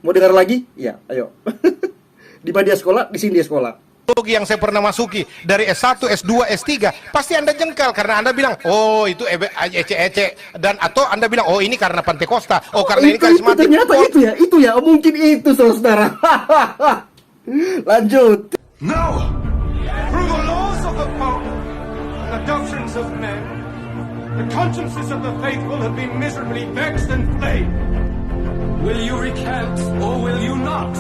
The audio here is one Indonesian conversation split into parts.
Mau dengar lagi? Ya, ayo. Di mana dia sekolah? Di sini dia sekolah. Yang saya pernah masuki dari S1, S2, S3, pasti Anda jengkel karena Anda bilang, oh itu ece-ece, dan atau Anda bilang, oh ini karena Pantekosta, oh karena ini karismatik. Ternyata itu ya, mungkin itu saudara. Lanjut. No! Through the laws of the Pope and the doctrines of men, the consciences of the faithful have been miserably vexed and flayed. Will you recant or will you not?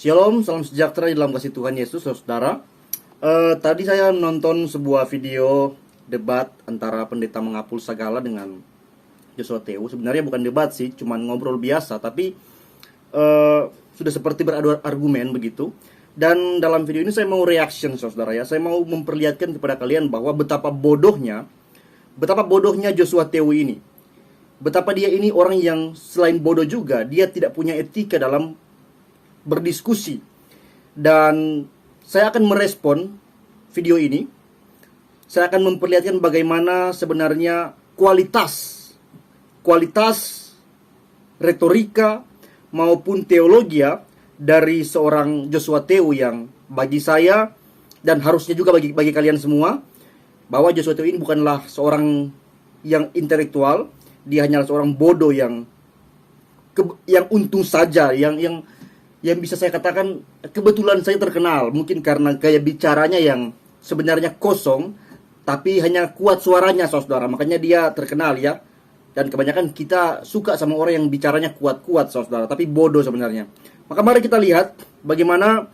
Shalom, salam sejahtera di dalam kasih Tuhan Yesus, saudara. Tadi saya nonton sebuah video debat antara pendeta Mengapul Sagala dengan Joshua Teu. Sebenarnya bukan debat sih, cuman ngobrol biasa, tapi sudah seperti beradu argumen begitu. Dan dalam video ini saya mau reaction, saudara ya. Saya mau memperlihatkan kepada kalian bahwa betapa bodohnya Joshua Teu ini. Betapa dia ini orang yang selain bodoh juga, dia tidak punya etika dalam berdiskusi. Dan saya akan merespon video ini. Saya akan memperlihatkan bagaimana sebenarnya kualitas retorika maupun teologi dari seorang Joshua Teu yang bagi saya dan harusnya juga bagi kalian semua, bahwa Joshua Teu ini bukanlah seorang yang intelektual. Dia hanyalah seorang bodoh yang untung saja, yang bisa saya katakan kebetulan saya terkenal. Mungkin karena gaya bicaranya yang sebenarnya kosong, tapi hanya kuat suaranya, saudara. Makanya dia terkenal ya. Dan kebanyakan kita suka sama orang yang bicaranya kuat-kuat, saudara, tapi bodoh sebenarnya. Maka mari kita lihat bagaimana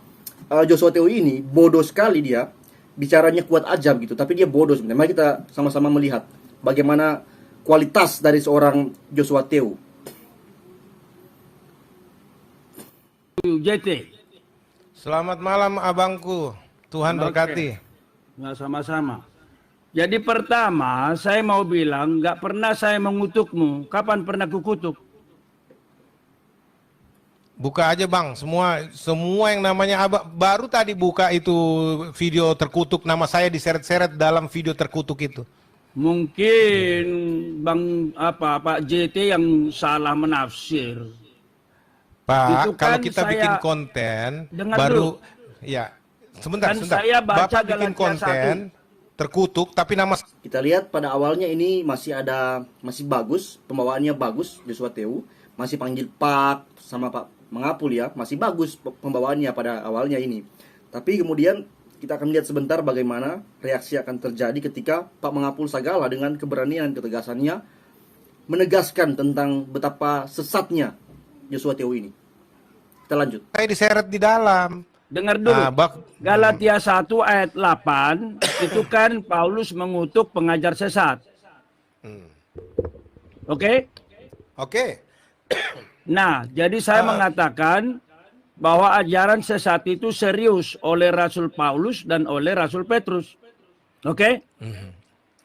Joshua Teu ini bodoh sekali dia. Bicaranya kuat aja gitu, tapi dia bodoh sebenarnya. Mari kita sama-sama melihat bagaimana kualitas dari seorang Joshua Teu. JT. Selamat malam abangku, Tuhan berkati. Nggak sama-sama. Jadi pertama saya mau bilang nggak pernah saya mengutukmu. Kapan pernah kukutuk? Buka aja bang, semua yang namanya abang baru tadi buka itu video terkutuk, nama saya diseret-seret dalam video terkutuk itu. Mungkin Pak JT yang salah menafsir. Pak, Itu kalau kan kita saya bikin konten dulu. Ya, sebentar. Saya baca Bapak bikin konten terkutuk, tapi nama Kita lihat pada awalnya ini masih bagus, pembawaannya bagus Joshua Teu, masih panggil Pak sama Pak Mengapul ya, masih bagus pembawaannya pada awalnya ini. Tapi kemudian kita akan lihat sebentar bagaimana reaksi akan terjadi ketika Pak Mengapul Sagala dengan keberanian ketegasannya menegaskan tentang betapa sesatnya Joshua Teu ini. Kita lanjut. saya diseret di dalam. Dengar dulu. Galatia 1 ayat 8 itu kan Paulus mengutuk pengajar sesat. Oke? Oke. Nah, jadi saya mengatakan bahwa ajaran sesat itu serius oleh Rasul Paulus dan oleh Rasul Petrus. Oke?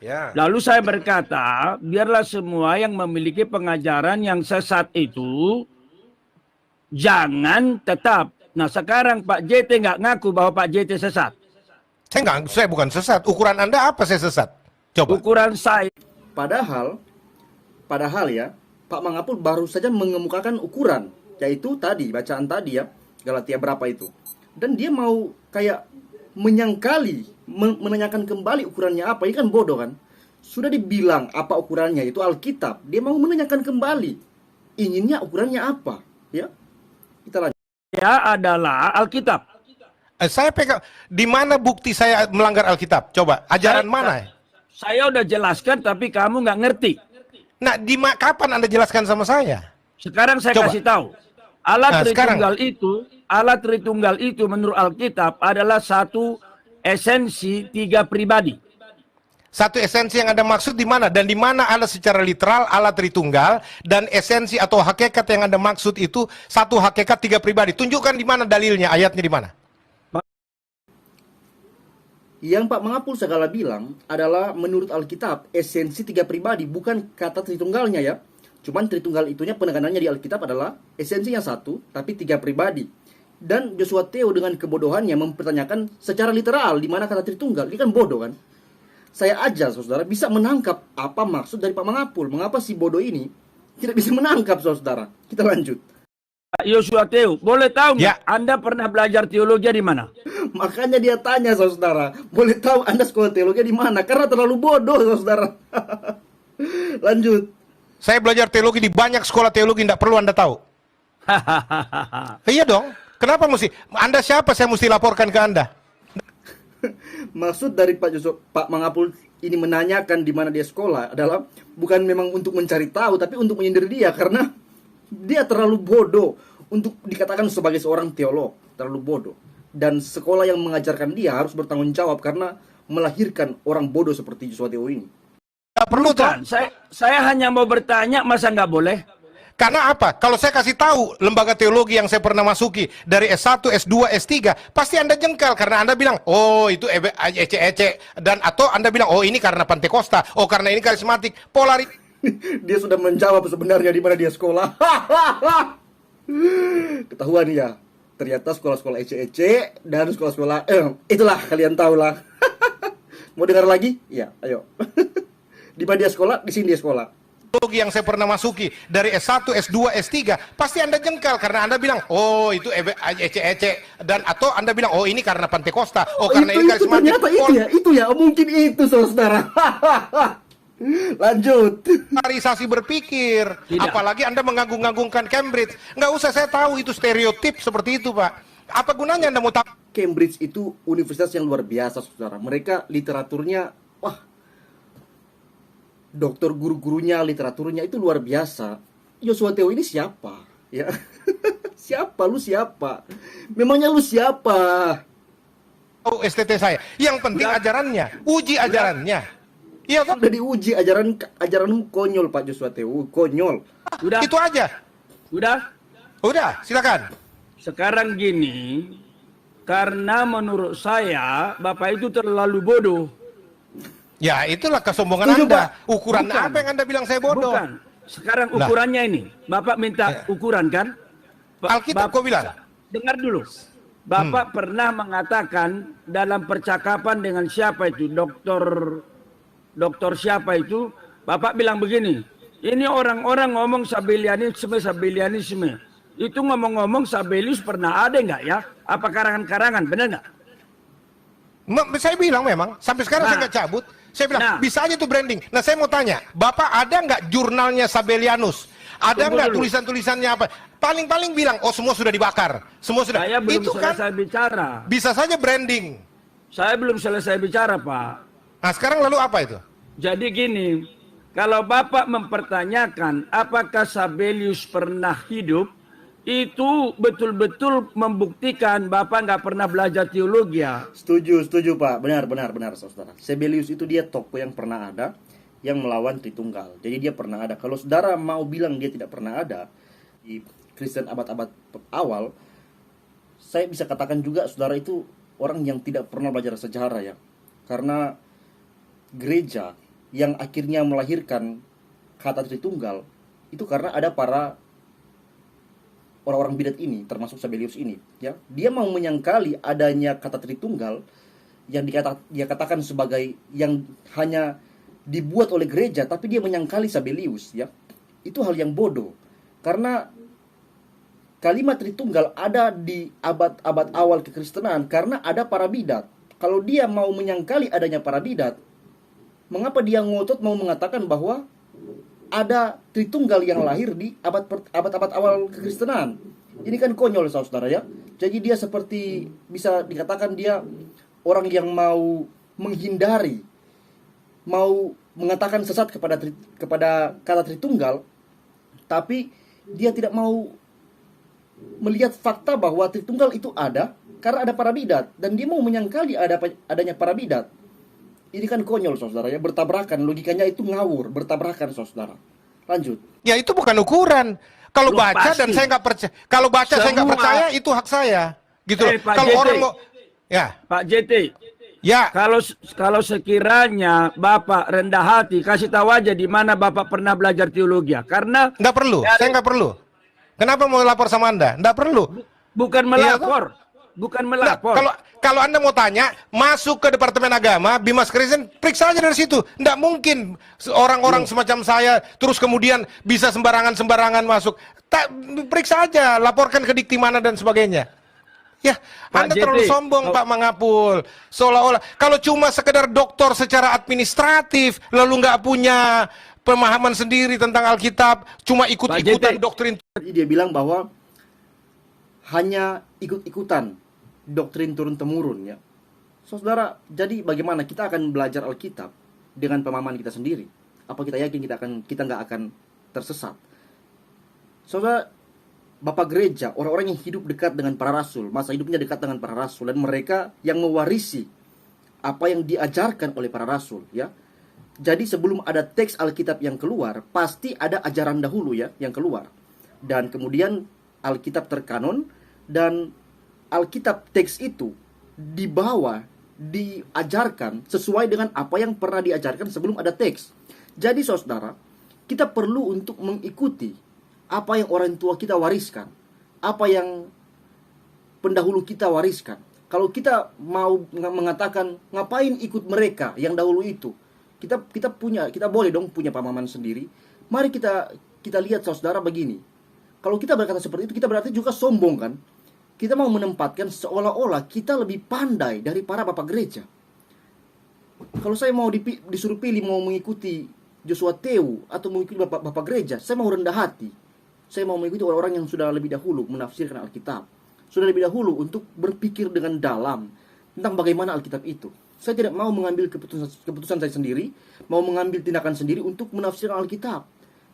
Ya. Lalu saya berkata, biarlah semua yang memiliki pengajaran yang sesat itu jangan tetap. Nah sekarang Pak JT nggak ngaku bahwa Pak JT sesat. Saya bukan sesat. Ukuran Anda apa saya sesat? Coba. Ukuran saya. Padahal ya, Pak Mengapul baru saja mengemukakan ukuran, yaitu tadi, bacaan tadi ya, Galatia berapa itu. Dan dia mau kayak menyangkali, menanyakan kembali ukurannya apa. Ini kan bodoh kan. Sudah dibilang apa ukurannya, itu Alkitab. Dia mau menanyakan kembali, inginnya ukurannya apa. Ya, kita lanjut. Ya adalah Alkitab. Saya pegang. Di mana bukti saya melanggar Alkitab? Coba. Ajaran mana? Saya udah jelaskan tapi kamu nggak ngerti. Nah, kapan Anda jelaskan sama saya? Sekarang saya Coba. kasih tahu. Allah Nah, Tritunggal itu Allah Tritunggal itu menurut Alkitab adalah satu esensi tiga pribadi. Satu esensi yang Anda maksud di mana? Dan di mana Allah secara literal Allah Tritunggal, dan esensi atau hakikat yang Anda maksud itu satu hakikat tiga pribadi. Tunjukkan di mana dalilnya, ayatnya di mana? Yang Pak Mangapul segala bilang adalah menurut Alkitab esensi tiga pribadi, bukan kata Tritunggalnya ya. Cuman Tritunggal itunya penekanannya di Alkitab adalah esensinya satu, tapi tiga pribadi. Dan Joshua Theo dengan kebodohannya mempertanyakan secara literal di mana kata Tritunggal. Ini kan bodoh kan? Saya aja saudara bisa menangkap apa maksud dari Pak Mangapul. Mengapa si bodoh ini tidak bisa menangkap saudara? Kita lanjut. Joshua Theo, boleh tahu Ya. nggak Anda pernah belajar teologi di mana? Makanya dia tanya saudara, boleh tahu Anda sekolah teologi di mana? Karena terlalu bodoh saudara. Lanjut. Saya belajar teologi di banyak sekolah teologi, tidak perlu Anda tahu. Iya dong. Kenapa mesti? Anda siapa saya mesti laporkan ke Anda? Maksud dari Pak Mangapul ini menanyakan di mana dia sekolah adalah bukan memang untuk mencari tahu, tapi untuk menyindir dia karena dia terlalu bodoh untuk dikatakan sebagai seorang teolog, terlalu bodoh. Dan sekolah yang mengajarkan dia harus bertanggung jawab karena melahirkan orang bodoh seperti Joshua Theo ini. Tidak perlu Bukan, toh. saya hanya mau bertanya, masa nggak boleh? Karena apa? Kalau saya kasih tahu lembaga teologi yang saya pernah masuki dari S1, S2, S3, pasti Anda jengkel karena Anda bilang, oh itu ece-ece, dan atau Anda bilang, oh ini karena Pantekosta, oh karena ini karismatik, polaritas. Dia sudah menjawab sebenarnya di mana dia sekolah. Ketahuan ya. Ternyata sekolah-sekolah ece-ece dan sekolah-sekolah itulah kalian tahulah. Mau dengar lagi? Ya, ayo. Di mana dia sekolah? Di sini dia sekolah. Teologi yang saya pernah masuki dari S1, S2, S3, pasti Anda jengkel karena Anda bilang, oh itu ece-ece, dan atau Anda bilang, oh ini karena Pantekosta, oh karena ini karismatik. Ternyata itu ya, mungkin itu saudara. Lanjut. Polarisasi berpikir, Tidak. apalagi Anda mengagung-agungkan Cambridge. Nggak usah saya tahu itu stereotip seperti itu, Pak. Apa gunanya Anda mau tahu? Cambridge itu universitas yang luar biasa saudara. Mereka literaturnya, wah, dokter guru-gurunya, literaturnya itu luar biasa. Joshua Theo ini siapa? Ya, siapa? Lu siapa? Memangnya lu siapa? Oh, STT saya. Yang penting ajarannya, uji ajarannya. Iya kan? Udah diuji ajaranmu konyol Pak Joshua Theo, konyol. Udah, Itu aja. udah. Udah, silakan. Sekarang gini, karena menurut saya Bapak itu terlalu bodoh. Ya, itulah kesombongan Setuju, Anda. Pak. Ukuran Bukan. apa yang Anda bilang saya bodoh? Bukan. Sekarang Lah. ukurannya ini, Bapak minta ukuran kan? Alkitab kau bilang. Dengar dulu. Bapak pernah mengatakan dalam percakapan dengan siapa itu, dokter siapa itu, Bapak bilang begini, ini orang-orang ngomong Sabellianisme. Itu ngomong-ngomong Sabellius pernah ada nggak ya? Apa karangan-karangan, benar nggak? Saya bilang memang, sampai sekarang saya Nah. nggak cabut. Saya bilang, Nah. bisa aja tuh branding. Nah, saya mau tanya, Bapak ada nggak jurnalnya Sabellianus? Ada Tunggu nggak dulu. tulisan-tulisannya apa? Paling-paling bilang, oh semua sudah dibakar. Semua sudah. Saya belum Itu kan selesai bicara. bisa saja branding. Saya belum selesai bicara, Pak. Nah, sekarang lalu apa itu? Jadi gini, kalau Bapak mempertanyakan apakah Sabellius pernah hidup, itu betul-betul membuktikan Bapak nggak pernah belajar teologi ya. Setuju Pak. Benar saudara. Sabellius itu dia tokoh yang pernah ada yang melawan Tritunggal. Jadi dia pernah ada. Kalau saudara mau bilang dia tidak pernah ada di Kristen abad-abad awal, saya bisa katakan juga saudara itu orang yang tidak pernah belajar sejarah ya. Karena gereja yang akhirnya melahirkan kata Tritunggal itu karena ada para orang-orang bidat ini, termasuk Sabellius ini, ya, dia mau menyangkali adanya kata Tritunggal yang dia katakan sebagai yang hanya dibuat oleh gereja, tapi dia menyangkali Sabellius, ya, itu hal yang bodoh, karena kalimat Tritunggal ada di abad-abad awal kekristenan karena ada para bidat. Kalau dia mau menyangkali adanya para bidat, mengapa dia ngotot mau mengatakan bahwa ada Tritunggal yang lahir di abad-abad awal kekristenan? Ini kan konyol saudara ya. Jadi dia seperti bisa dikatakan dia orang yang mau menghindari, mau mengatakan sesat kepada kata Tritunggal, tapi dia tidak mau melihat fakta bahwa Tritunggal itu ada karena ada para bidat, dan dia mau menyangkali adanya para bidat. Ini kan konyol, saudara ya, bertabrakan, logikanya itu ngawur, bertabrakan, saudara. Lanjut. Ya itu bukan ukuran. Kalau Lu baca pasti. dan saya nggak percaya, kalau baca saya nggak Semua. percaya, itu hak saya, gitu loh. Pak Kalau JT. orang mau, ya, Pak JT, ya, kalau sekiranya Bapak rendah hati, kasih tahu aja di mana Bapak pernah belajar teologi. Karena nggak perlu, saya nggak perlu. Kenapa mau lapor sama Anda? Nggak perlu. bukan melapor, bukan Nggak, melapor. kalau Anda mau tanya, masuk ke Departemen Agama, Bimas Kristen, periksa aja dari situ. Nggak mungkin orang-orang semacam saya terus kemudian bisa sembarangan masuk. Periksa aja, laporkan ke Dikti mana dan sebagainya. Ya, Pak Anda JT, terlalu sombong, Pak Mangapul. Seolah-olah kalau cuma sekedar doktor secara administratif, lalu nggak punya pemahaman sendiri tentang Alkitab, cuma ikut-ikutan JT. doktrin. Jadi dia bilang bahwa hanya ikut-ikutan doktrin turun-temurun ya. Saudara, jadi bagaimana kita akan belajar Alkitab dengan pemahaman kita sendiri? Apa kita yakin kita nggak akan tersesat? Saudara, Bapak Gereja, orang-orang yang hidup dekat dengan para rasul, masa hidupnya dekat dengan para rasul, dan mereka yang mewarisi apa yang diajarkan oleh para rasul ya. Jadi sebelum ada teks Alkitab yang keluar, pasti ada ajaran dahulu ya yang keluar. Dan kemudian Alkitab terkanon, dan Alkitab teks itu dibawa, diajarkan sesuai dengan apa yang pernah diajarkan sebelum ada teks. Jadi saudara, kita perlu untuk mengikuti apa yang orang tua kita wariskan, apa yang pendahulu kita wariskan. Kalau kita mau mengatakan ngapain ikut mereka yang dahulu itu, kita boleh dong punya pemahaman sendiri. Mari kita lihat saudara begini. Kalau kita berkata seperti itu, kita berarti juga sombong kan? Kita mau menempatkan seolah-olah kita lebih pandai dari para bapak gereja. Kalau saya mau disuruh pilih mau mengikuti Joshua Teu atau mengikuti bapak gereja, saya mau rendah hati. Saya mau mengikuti orang-orang yang sudah lebih dahulu menafsirkan Alkitab, sudah lebih dahulu untuk berpikir dengan dalam tentang bagaimana Alkitab itu. Saya tidak mau mengambil keputusan saya sendiri, mau mengambil tindakan sendiri untuk menafsirkan Alkitab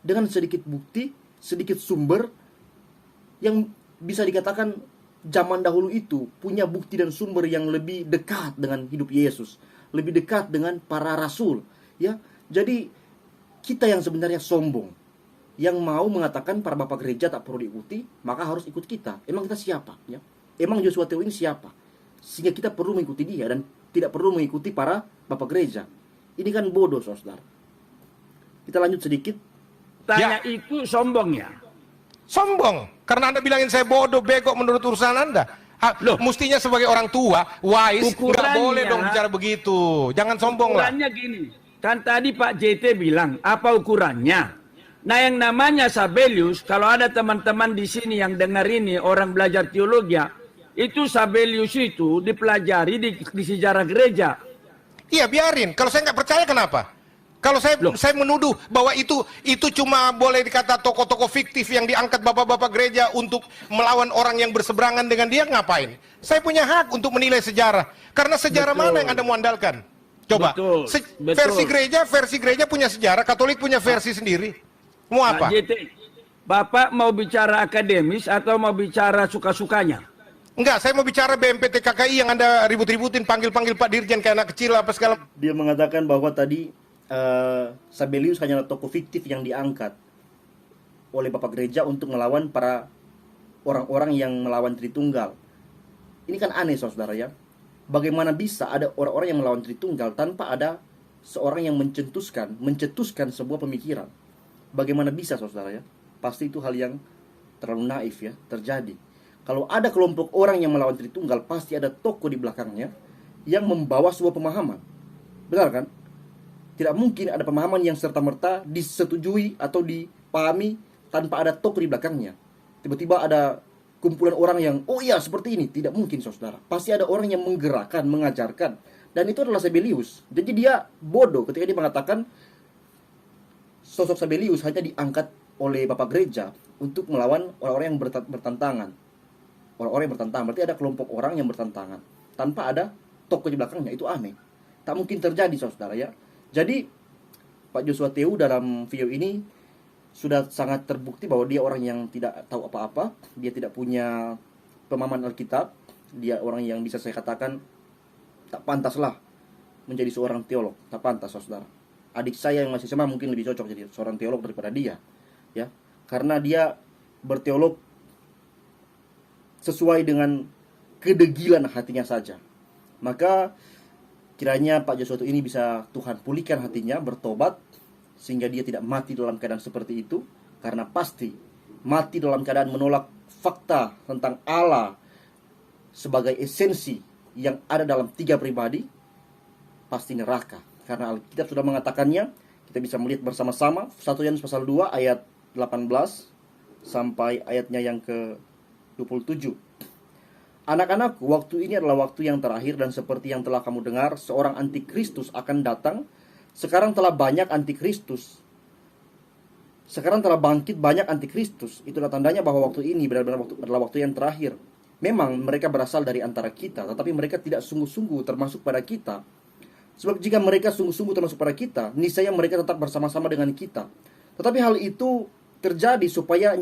dengan sedikit bukti, sedikit sumber yang bisa dikatakan zaman dahulu itu punya bukti dan sumber yang lebih dekat dengan hidup Yesus, lebih dekat dengan para rasul, ya. Jadi kita yang sebenarnya sombong, yang mau mengatakan para bapak gereja tak perlu diikuti, maka harus ikut kita. Emang kita siapa? Ya? Emang Joshua Teu ini siapa? Sehingga kita perlu mengikuti dia dan tidak perlu mengikuti para bapak gereja. Ini kan bodoh, saudara. Kita lanjut sedikit. Tanya itu sombong ya. Sombong, karena Anda bilangin saya bodoh, bego menurut urusan Anda. Loh. Mestinya sebagai orang tua, wise, nggak Ukurannya- boleh dong bicara begitu. Jangan sombong lah. Ukurannya gini, kan tadi Pak JT bilang apa ukurannya. Nah yang namanya Sabelius, kalau ada teman-teman di sini yang dengar ini orang belajar teologi, itu Sabelius itu dipelajari di sejarah gereja. Iya biarin, kalau saya nggak percaya kenapa? Kalau saya menuduh bahwa itu cuma boleh dikata tokoh-tokoh fiktif yang diangkat bapak-bapak gereja untuk melawan orang yang berseberangan dengan dia, ngapain? Saya punya hak untuk menilai sejarah. Karena sejarah Betul. mana yang Anda mau andalkan? Coba, Betul. versi gereja punya sejarah, Katolik punya versi sendiri. Mau apa? Pak JT, Bapak mau bicara akademis atau mau bicara suka-sukanya? Enggak, saya mau bicara BMPT KKI yang Anda ribut-ributin, panggil-panggil Pak Dirjen kayak anak kecil apa segala. Dia mengatakan bahwa tadi Sabelius hanyalah tokoh fiktif yang diangkat oleh bapak gereja untuk melawan para orang-orang yang melawan Tritunggal. Ini kan aneh, saudara ya. Bagaimana bisa ada orang-orang yang melawan Tritunggal tanpa ada seorang yang mencetuskan sebuah pemikiran? Bagaimana bisa, saudara ya? Pasti itu hal yang terlalu naif ya, terjadi. Kalau ada kelompok orang yang melawan Tritunggal, pasti ada tokoh di belakangnya yang membawa sebuah pemahaman. Benar kan? Tidak mungkin ada pemahaman yang serta-merta disetujui atau dipahami tanpa ada tokoh di belakangnya. Tiba-tiba ada kumpulan orang yang, oh iya seperti ini. Tidak mungkin, saudara. Pasti ada orang yang menggerakkan, mengajarkan. Dan itu adalah Sabelius. Jadi dia bodoh ketika dia mengatakan sosok Sabelius hanya diangkat oleh bapak gereja untuk melawan orang-orang yang bertentangan. Orang-orang yang bertentangan, berarti ada kelompok orang yang bertentangan tanpa ada tokoh di belakangnya. Itu aneh. Tak mungkin terjadi, saudara ya. Jadi Pak Joshua Teu dalam video ini sudah sangat terbukti bahwa dia orang yang tidak tahu apa-apa, dia tidak punya pemahaman Alkitab, dia orang yang bisa saya katakan tak pantaslah menjadi seorang teolog, tak pantas saudara. Adik saya yang masih SMA mungkin lebih cocok jadi seorang teolog daripada dia, ya, karena dia berteolog sesuai dengan kedegilan hatinya saja. Maka kiranya Pak Joshua ini bisa Tuhan pulihkan hatinya, bertobat, sehingga dia tidak mati dalam keadaan seperti itu. Karena pasti mati dalam keadaan menolak fakta tentang Allah sebagai esensi yang ada dalam 3 pribadi, pasti neraka. Karena Alkitab sudah mengatakannya. Kita bisa melihat bersama-sama 1 Yohanes pasal 2 ayat 18 sampai ayatnya yang ke-27. Anak-anakku, waktu ini adalah waktu yang terakhir, dan seperti yang telah kamu dengar, seorang antikristus akan datang. Sekarang telah banyak antikristus. Sekarang telah bangkit banyak antikristus. Itulah tandanya bahwa waktu ini benar-benar adalah waktu yang terakhir. Memang mereka berasal dari antara kita, tetapi mereka tidak sungguh-sungguh termasuk pada kita. Sebab jika mereka sungguh-sungguh termasuk pada kita, niscaya mereka tetap bersama-sama dengan kita. Tetapi hal itu terjadi supaya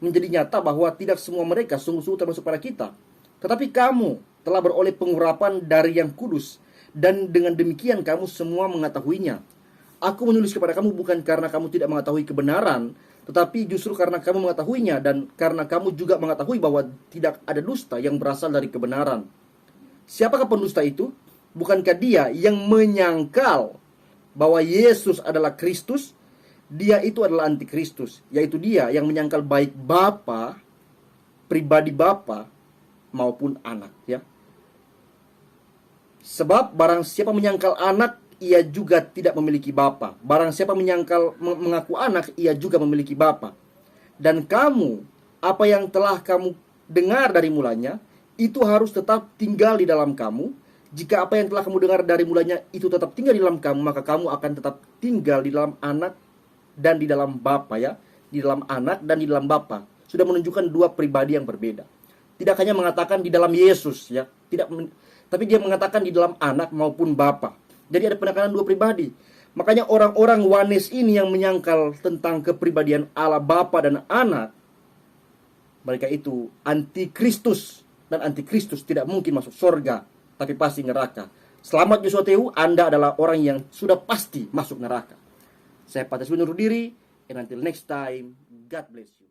menjadi nyata bahwa tidak semua mereka sungguh-sungguh termasuk pada kita. Tetapi kamu telah beroleh pengurapan dari yang kudus, dan dengan demikian kamu semua mengetahuinya. Aku menulis kepada kamu bukan karena kamu tidak mengetahui kebenaran, tetapi justru karena kamu mengetahuinya, dan karena kamu juga mengetahui bahwa tidak ada dusta yang berasal dari kebenaran. Siapakah pendusta itu? Bukankah dia yang menyangkal bahwa Yesus adalah Kristus? Dia itu adalah antikristus, yaitu dia yang menyangkal baik Bapa, pribadi Bapa maupun anak, ya. Sebab barang siapa menyangkal anak, ia juga tidak memiliki Bapa. Barang siapa mengaku anak, ia juga memiliki Bapa. Dan kamu, apa yang telah kamu dengar dari mulanya, itu harus tetap tinggal di dalam kamu. Jika apa yang telah kamu dengar dari mulanya itu tetap tinggal di dalam kamu, maka kamu akan tetap tinggal di dalam anak dan di dalam Bapa, ya. Di dalam anak dan di dalam Bapa. Sudah menunjukkan 2 pribadi yang berbeda. Tidak hanya mengatakan di dalam Yesus, ya. Tapi dia mengatakan di dalam anak maupun Bapa. Jadi ada penekanan 2 pribadi. Makanya orang-orang Wanes ini yang menyangkal tentang kepribadian Allah Bapa dan anak, mereka itu antikristus. Dan antikristus tidak mungkin masuk surga, tapi pasti neraka. Selamat Joshua Teu, Anda adalah orang yang sudah pasti masuk neraka. Saya Patas undur diri, and until next time, God bless you.